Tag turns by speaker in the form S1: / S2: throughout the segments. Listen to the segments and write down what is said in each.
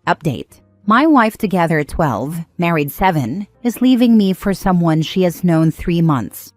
S1: Update. My wife, together 12, married 7, is leaving me for someone she has known 3 months.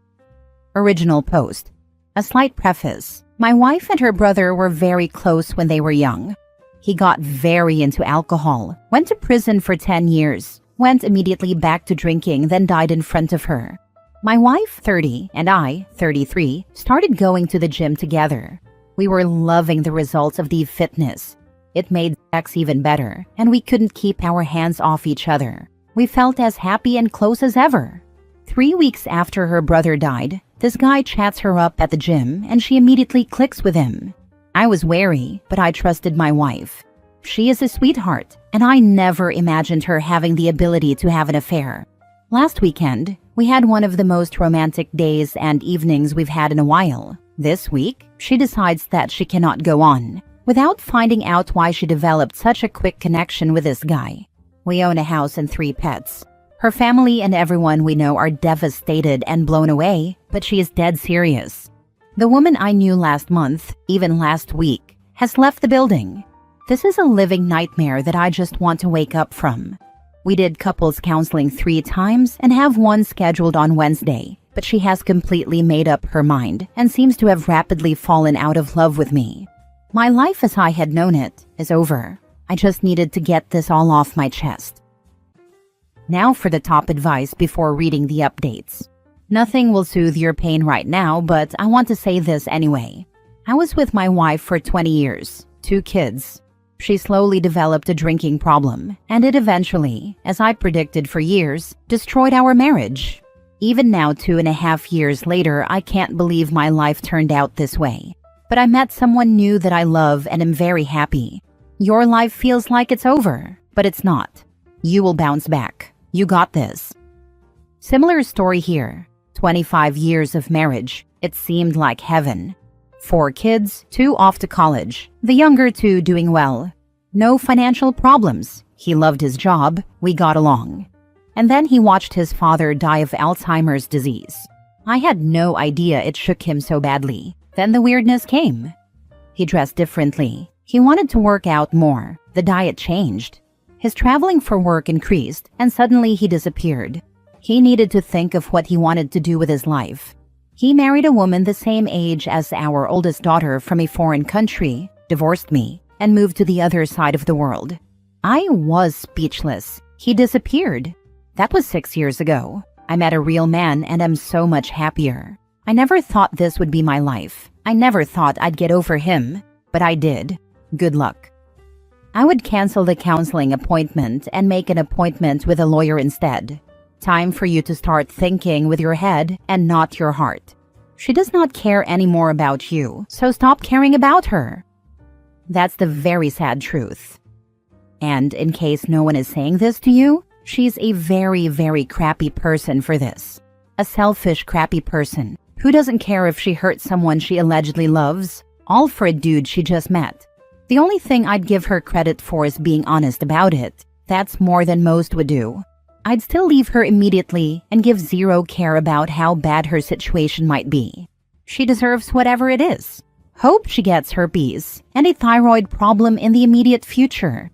S1: Original post. A slight preface. My wife and her brother were very close when they were young. He got very into alcohol, went to prison for 10 years, went immediately back to drinking, then died in front of her. My wife, 30, and I, 33, started going to the gym together. We were loving the results of the fitness. It made sex even better, and we couldn't keep our hands off each other. We felt as happy and close as ever. 3 weeks after her brother died, this guy chats her up at the gym, and she immediately clicks with him. I was wary, but I trusted my wife. She is a sweetheart, and I never imagined her having the ability to have an affair. Last weekend, we had one of the most romantic days and evenings we've had in a while. This week, she decides that she cannot go on, without finding out why she developed such a quick connection with this guy. We own a house and 3 pets. Her family and everyone we know are devastated and blown away, but she is dead serious. The woman I knew last month, even last week, has left the building. This is a living nightmare that I just want to wake up from. We did couples counseling 3 times and have one scheduled on Wednesday, but she has completely made up her mind and seems to have rapidly fallen out of love with me. My life as I had known it is over. I just needed to get this all off my chest. Now for the top advice before reading the updates. Nothing will soothe your pain right now, but I want to say this anyway. I was with my wife for 20 years, 2 kids. She slowly developed a drinking problem, and it eventually, as I predicted for years, destroyed our marriage. Even now, 2.5 years later, I can't believe my life turned out this way. But I met someone new that I love and am very happy. Your life feels like it's over, but it's not. You will bounce back. You got this. Similar story here. 25 years of marriage. It seemed like heaven. 4 kids, 2 off to college. The younger 2 doing well. No financial problems. He loved his job. We got along. And then he watched his father die of Alzheimer's disease. I had no idea it shook him so badly. Then the weirdness came. He dressed differently. He wanted to work out more. The diet changed. His traveling for work increased, and suddenly he disappeared. He needed to think of what he wanted to do with his life. He married a woman the same age as our oldest daughter from a foreign country, divorced me, and moved to the other side of the world. I was speechless. He disappeared. That was 6 years ago. I met a real man and am so much happier. I never thought this would be my life. I never thought I'd get over him, but I did. Good luck. I would cancel the counseling appointment and make an appointment with a lawyer instead. Time for you to start thinking with your head and not your heart. She does not care anymore about you, so stop caring about her. That's the very sad truth. And in case no one is saying this to you, she's a very, very crappy person for this. A selfish, crappy person who doesn't care if she hurts someone she allegedly loves, all for a dude she just met. The only thing I'd give her credit for is being honest about it. That's more than most would do. I'd still leave her immediately and give zero care about how bad her situation might be. She deserves whatever it is. Hope she gets herpes and a thyroid problem in the immediate future.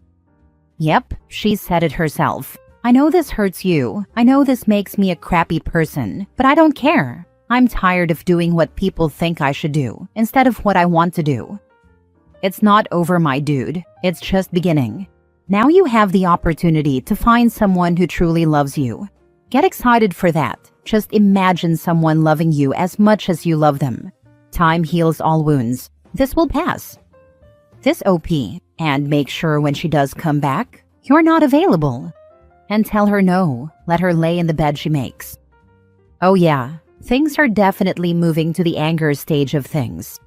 S1: Yep, she said it herself. I know this hurts you. I know this makes me a crappy person, but I don't care. I'm tired of doing what people think I should do instead of what I want to do. It's not over, my dude. It's just beginning. Now you have the opportunity to find someone who truly loves you. Get excited for that. Just imagine someone loving you as much as you love them. Time heals all wounds. This will pass. This OP. And make sure when she does come back, you're not available. And tell her no. Let her lay in the bed she makes. Oh yeah, things are definitely moving to the anger stage of things.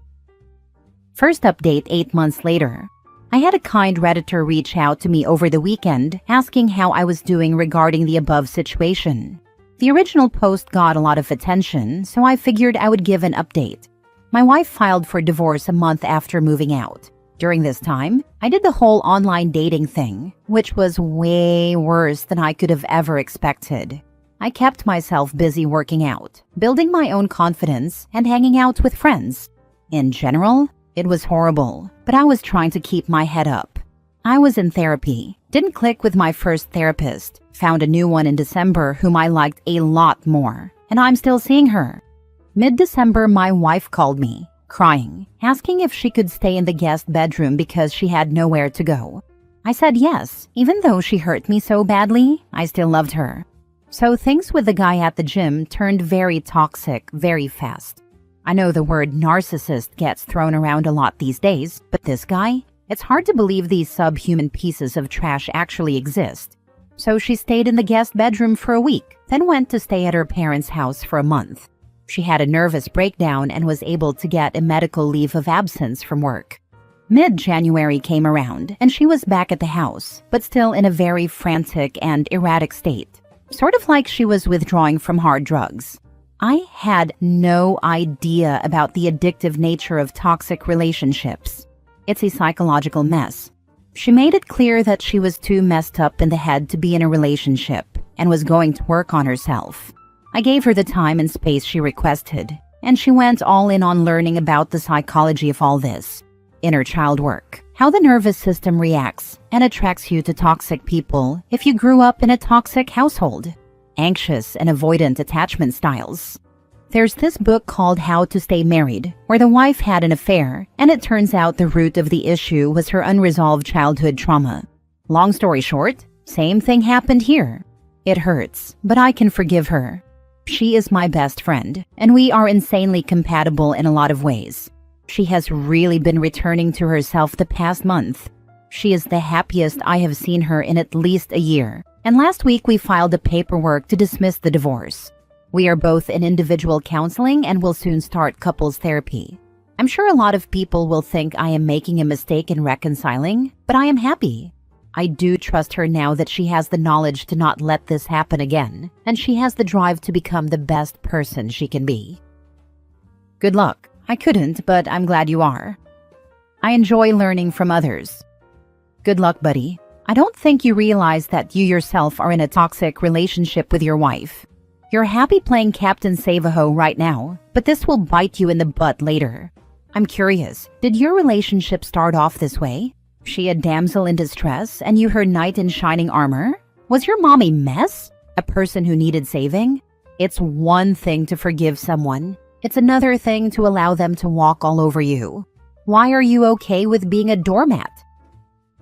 S1: First update 8 months later. I had a kind Redditor reach out to me over the weekend asking how I was doing regarding the above situation. The original post got a lot of attention, so I figured I would give an update. My wife filed for divorce a month after moving out. During this time, I did the whole online dating thing, which was way worse than I could have ever expected. I kept myself busy working out, building my own confidence, and hanging out with friends. In general, it was horrible, but I was trying to keep my head up. I was in therapy, didn't click with my first therapist, found a new one in December whom I liked a lot more, and I'm still seeing her. Mid-December, my wife called me, crying, asking if she could stay in the guest bedroom because she had nowhere to go. I said yes. Even though she hurt me so badly, I still loved her. So things with the guy at the gym turned very toxic very fast. I know the word narcissist gets thrown around a lot these days, but this guy? It's hard to believe these subhuman pieces of trash actually exist. So she stayed in the guest bedroom for a week, then went to stay at her parents' house for a month. She had a nervous breakdown and was able to get a medical leave of absence from work. Mid-January came around, and she was back at the house, but still in a very frantic and erratic state. Sort of like she was withdrawing from hard drugs. I had no idea about the addictive nature of toxic relationships. It's a psychological mess. She made it clear that she was too messed up in the head to be in a relationship and was going to work on herself. I gave her the time and space she requested, and she went all in on learning about the psychology of all this. Inner child work, how the nervous system reacts and attracts you to toxic people if you grew up in a toxic household. Anxious and avoidant attachment styles. There's this book called How to Stay Married, where the wife had an affair, and it turns out the root of the issue was her unresolved childhood trauma. Long story short, same thing happened here. It hurts, but I can forgive her. She is my best friend, and we are insanely compatible in a lot of ways. She has really been returning to herself the past month. She is the happiest I have seen her in at least a year, and last week we filed the paperwork to dismiss the divorce. We are both in individual counseling and will soon start couples therapy. I'm sure a lot of people will think I am making a mistake in reconciling, but I am happy. I do trust her now that she has the knowledge to not let this happen again, and she has the drive to become the best person she can be. Good luck. I couldn't, but I'm glad you are. I enjoy learning from others. Good luck, buddy. I don't think you realize that you yourself are in a toxic relationship with your wife. You're happy playing Captain Save-A-Ho right now, but this will bite you in the butt later. I'm curious, did your relationship start off this way? She a damsel in distress and you her knight in shining armor? Was your mom a mess? A person who needed saving? It's one thing to forgive someone. It's another thing to allow them to walk all over you. Why are you okay with being a doormat?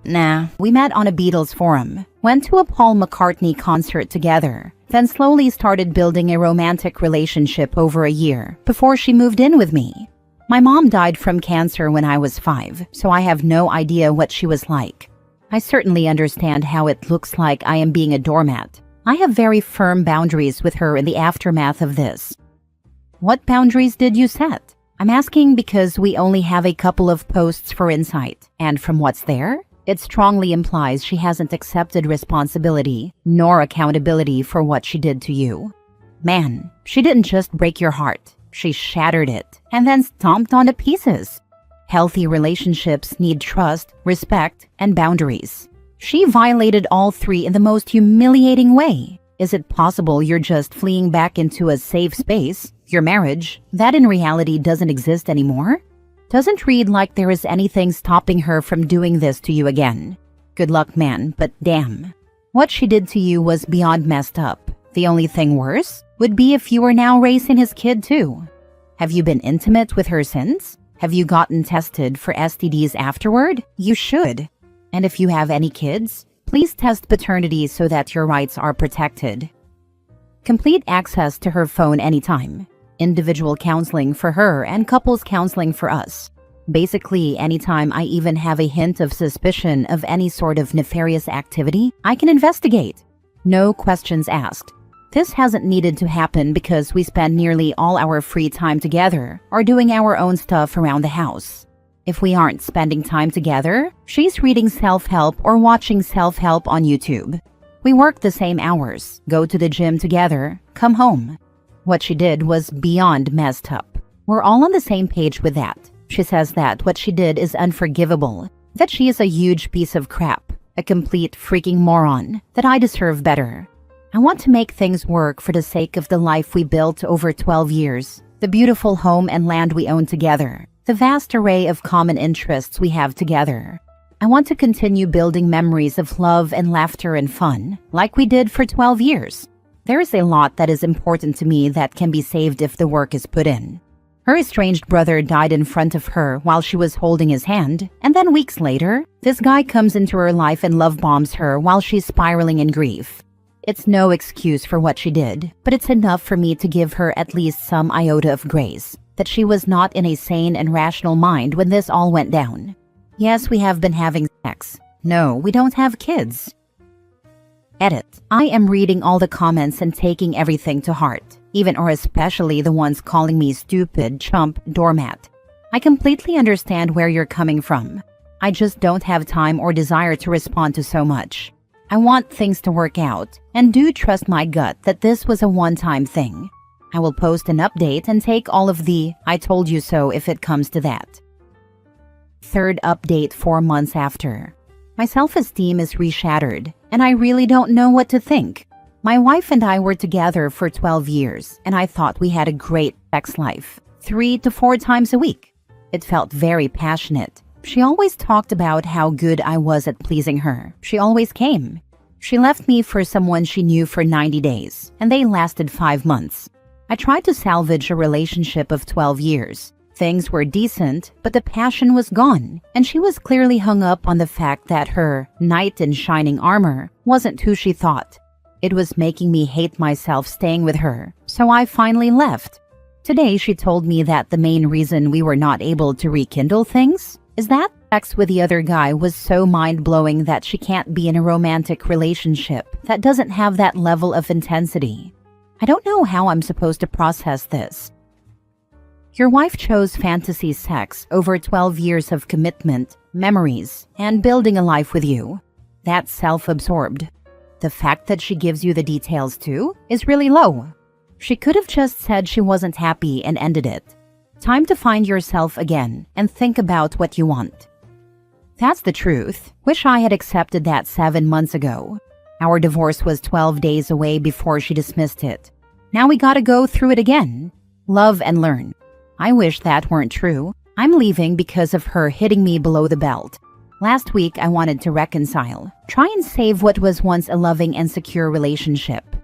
S1: Nah, we met on a Beatles forum, went to a Paul McCartney concert together, then slowly started building a romantic relationship over a year before she moved in with me. My mom died from cancer when I was 5, so I have no idea what she was like. I certainly understand how it looks like I am being a doormat. I have very firm boundaries with her in the aftermath of this. What boundaries did you set? I'm asking because we only have a couple of posts for insight, and from what's there, it strongly implies she hasn't accepted responsibility nor accountability for what she did to you. Man, she didn't just break your heart. She shattered it and then stomped on to pieces. Healthy relationships need trust, respect, and boundaries. She violated all three in the most humiliating way. Is it possible you're just fleeing back into a safe space, your marriage, that in reality doesn't exist anymore? Doesn't read like there is anything stopping her from doing this to you again. Good luck, man, but damn. What she did to you was beyond messed up. The only thing worse would be if you were now raising his kid too. Have you been intimate with her since? Have you gotten tested for STDs afterward? You should. And if you have any kids, please test paternity so that your rights are protected. Complete access to her phone anytime. Individual counseling for her and couples counseling for us. Basically, anytime I even have a hint of suspicion of any sort of nefarious activity, I can investigate. No questions asked. This hasn't needed to happen because we spend nearly all our free time together or doing our own stuff around the house. If we aren't spending time together, she's reading self-help or watching self-help on YouTube. We work the same hours, go to the gym together, come home. What she did was beyond messed up. We're all on the same page with that. She says that what she did is unforgivable, that she is a huge piece of crap, a complete freaking moron, that I deserve better. I want to make things work for the sake of the life we built over 12 years, the beautiful home and land we own together, the vast array of common interests we have together. I want to continue building memories of love and laughter and fun, like we did for 12 years. There is a lot that is important to me that can be saved if the work is put in. Her estranged brother died in front of her while she was holding his hand, and then weeks later, this guy comes into her life and love bombs her while she's spiraling in grief. It's no excuse for what she did, but it's enough for me to give her at least some iota of grace, that she was not in a sane and rational mind when this all went down. Yes, we have been having sex. No, we don't have kids. Edit. I am reading all the comments and taking everything to heart, even or especially the ones calling me stupid, chump, doormat. I completely understand where you're coming from. I just don't have time or desire to respond to so much. I want things to work out, and do trust my gut that this was a one-time thing. I will post an update and take all of the "I told you so" if it comes to that. Third update 4 months after. My self-esteem is reshattered, and I really don't know what to think. My wife and I were together for 12 years, and I thought we had a great sex life, 3 to 4 times a week. It felt very passionate. She always talked about how good I was at pleasing her. She always came. She left me for someone she knew for 90 days, and they lasted 5 months. I tried to salvage a relationship of 12 years. Things were decent, but the passion was gone, and she was clearly hung up on the fact that her knight in shining armor wasn't who she thought. It was making me hate myself staying with her, so I finally left. Today she told me that the main reason we were not able to rekindle things is that sex with the other guy was so mind-blowing that she can't be in a romantic relationship that doesn't have that level of intensity. I don't know how I'm supposed to process this. Your wife chose fantasy sex over 12 years of commitment, memories, and building a life with you. That's self-absorbed. The fact that she gives you the details too is really low. She could have just said she wasn't happy and ended it. Time to find yourself again and think about what you want. That's the truth. Wish I had accepted that 7 months ago. Our divorce was 12 days away before she dismissed it. Now we gotta go through it again. Love and learn. I wish that weren't true. I'm leaving because of her hitting me below the belt. Last week I wanted to reconcile, try and save what was once a loving and secure relationship.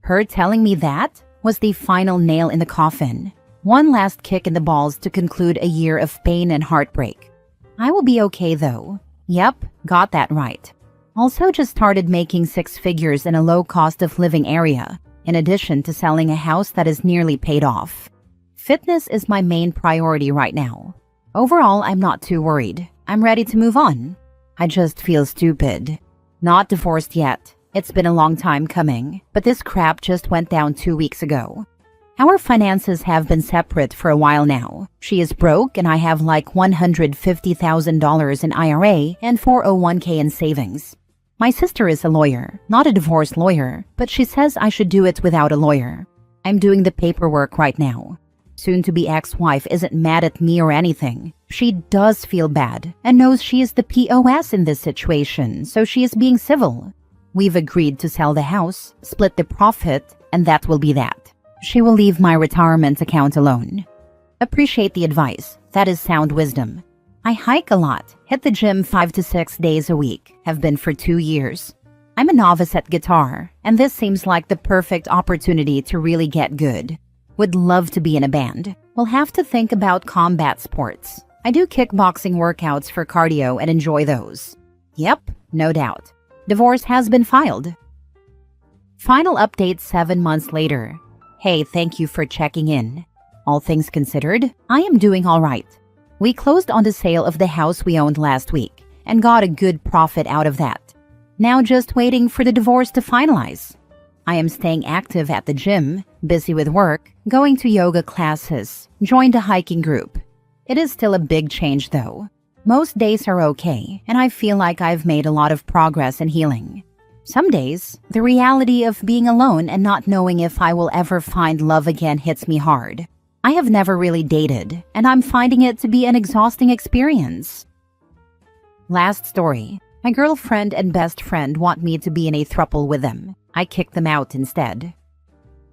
S1: Her telling me that was the final nail in the coffin. One last kick in the balls to conclude a year of pain and heartbreak. I will be okay though. Yep, got that right. Also just started making 6 figures in a low cost of living area, in addition to selling a house that is nearly paid off. Fitness is my main priority right now. Overall, I'm not too worried. I'm ready to move on. I just feel stupid. Not divorced yet. It's been a long time coming, but this crap just went down 2 weeks ago. Our finances have been separate for a while now. She is broke and I have like $150,000 in IRA and 401k in savings. My sister is a lawyer, not a divorce lawyer, but she says I should do it without a lawyer. I'm doing the paperwork right now. Soon-to-be ex-wife isn't mad at me or anything. She does feel bad and knows she is the POS in this situation, so she is being civil. We've agreed to sell the house, split the profit, and that will be that. She will leave my retirement account alone. Appreciate the advice. That is sound wisdom. I hike a lot, hit the gym 5 to 6 days a week, have been for 2 years. I'm a novice at guitar, and this seems like the perfect opportunity to really get good. Would love to be in a band. We'll have to think about combat sports. I do kickboxing workouts for cardio and enjoy those. Yep, no doubt. Divorce has been filed. Final update 7 months later. Hey, thank you for checking in. All things considered, I am doing all right. We closed on the sale of the house we owned last week and got a good profit out of that. Now just waiting for the divorce to finalize. I am staying active at the gym, busy with work, going to yoga classes, joined a hiking group. It is still a big change though. Most days are okay, and I feel like I've made a lot of progress in healing. Some days, the reality of being alone and not knowing if I will ever find love again hits me hard. I have never really dated, and I'm finding it to be an exhausting experience. Last story. My girlfriend and best friend want me to be in a throuple with them. I kicked them out instead.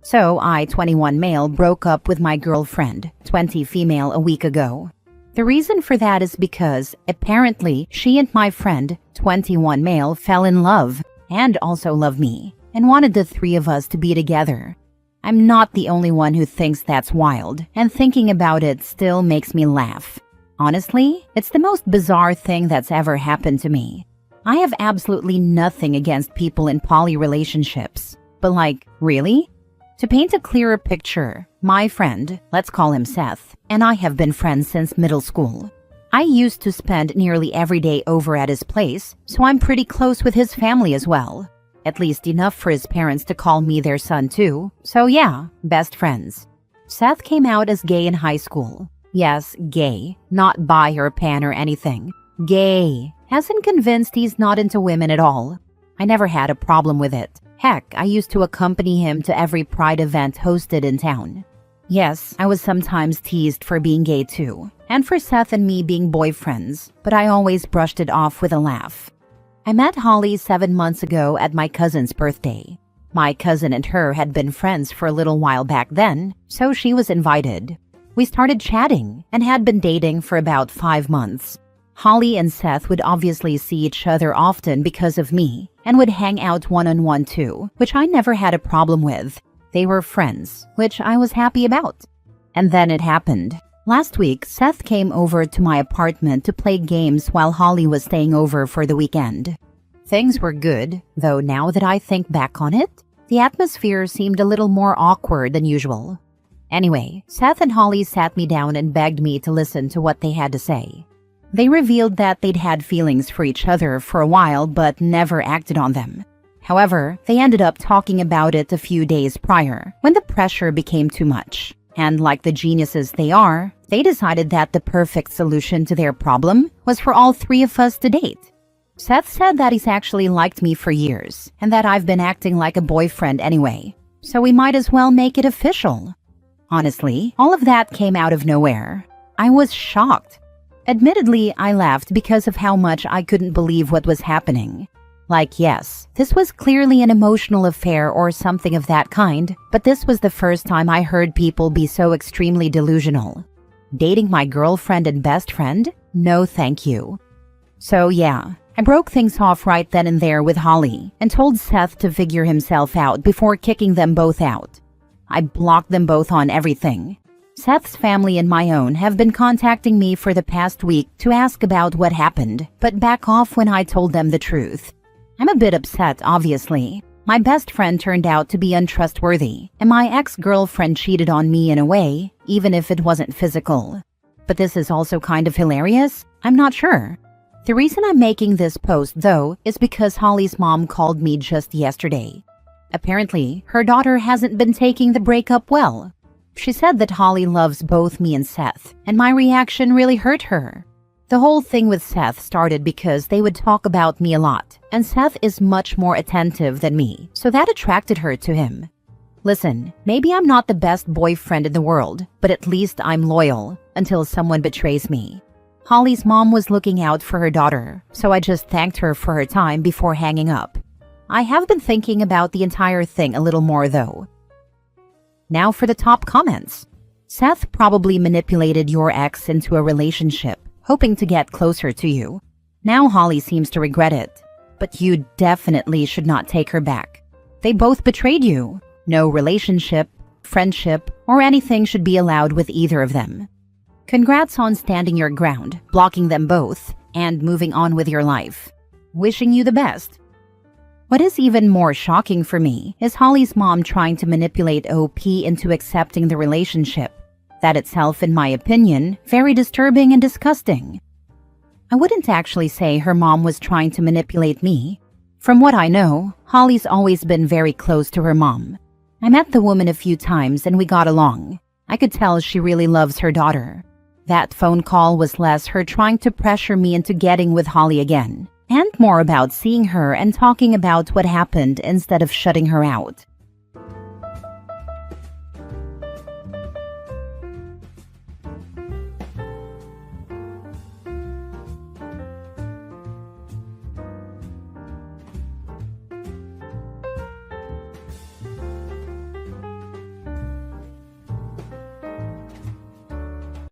S1: So I, 21 male, broke up with my girlfriend, 20 female, a week ago. The reason for that is because apparently she and my friend, 21 male, fell in love and also love me and wanted the three of us to be together. I'm not the only one who thinks that's wild, and thinking about it still makes me laugh. Honestly, it's the most bizarre thing that's ever happened to me. I have absolutely nothing against people in poly relationships, but like, really? To paint a clearer picture, my friend, let's call him Seth, and I have been friends since middle school. I used to spend nearly every day over at his place, so I'm pretty close with his family as well. At least enough for his parents to call me their son too, so yeah, best friends. Seth came out as gay in high school. Yes, gay, not bi or pan or anything. Gay, as in convinced he's not into women at all. I never had a problem with it. Heck, I used to accompany him to every pride event hosted in town. Yes, I was sometimes teased for being gay too, and for Seth and me being boyfriends, but I always brushed it off with a laugh. I met Holly 7 months ago at my cousin's birthday. My cousin and her had been friends for a little while back then, so she was invited. We started chatting and had been dating for about 5 months. Holly and Seth would obviously see each other often because of me and would hang out one-on-one too, which I never had a problem with. They were friends, which I was happy about. And then it happened. Last week, Seth came over to my apartment to play games while Holly was staying over for the weekend. Things were good, though now that I think back on it, the atmosphere seemed a little more awkward than usual. Anyway, Seth and Holly sat me down and begged me to listen to what they had to say. They revealed that they'd had feelings for each other for a while but never acted on them. However, they ended up talking about it a few days prior, when the pressure became too much. And like the geniuses they are, they decided that the perfect solution to their problem was for all three of us to date. Seth said that he's actually liked me for years, and that I've been acting like a boyfriend anyway, so we might as well make it official. Honestly, all of that came out of nowhere. I was shocked. Admittedly, I laughed because of how much I couldn't believe what was happening. Like, yes, this was clearly an emotional affair or something of that kind, but this was the first time I heard people be so extremely delusional. Dating my girlfriend and best friend? No thank you. So yeah, I broke things off right then and there with Holly and told Seth to figure himself out before kicking them both out. I blocked them both on everything. Seth's family and my own have been contacting me for the past week to ask about what happened, but back off when I told them the truth. I'm a bit upset, obviously. My best friend turned out to be untrustworthy, and my ex-girlfriend cheated on me in a way, even if it wasn't physical. But this is also kind of hilarious? I'm not sure. The reason I'm making this post, though, is because Holly's mom called me just yesterday. Apparently, her daughter hasn't been taking the breakup well. She said that Holly loves both me and Seth, and my reaction really hurt her. The whole thing with Seth started because they would talk about me a lot, and Seth is much more attentive than me, so that attracted her to him. Listen, maybe I'm not the best boyfriend in the world, but at least I'm loyal, until someone betrays me. Holly's mom was looking out for her daughter, so I just thanked her for her time before hanging up. I have been thinking about the entire thing a little more though. Now for the top comments. Seth probably manipulated your ex into a relationship, hoping to get closer to you. Now Holly seems to regret it, but you definitely should not take her back. They both betrayed you. No relationship, friendship, or anything should be allowed with either of them. Congrats on standing your ground, blocking them both, and moving on with your life. Wishing you the best. What is even more shocking for me is Holly's mom trying to manipulate OP into accepting the relationship. That itself, in my opinion, very disturbing and disgusting. I wouldn't actually say her mom was trying to manipulate me. From what I know, Holly's always been very close to her mom. I met the woman a few times and we got along. I could tell she really loves her daughter. That phone call was less her trying to pressure me into getting with Holly again, and more about seeing her and talking about what happened instead of shutting her out.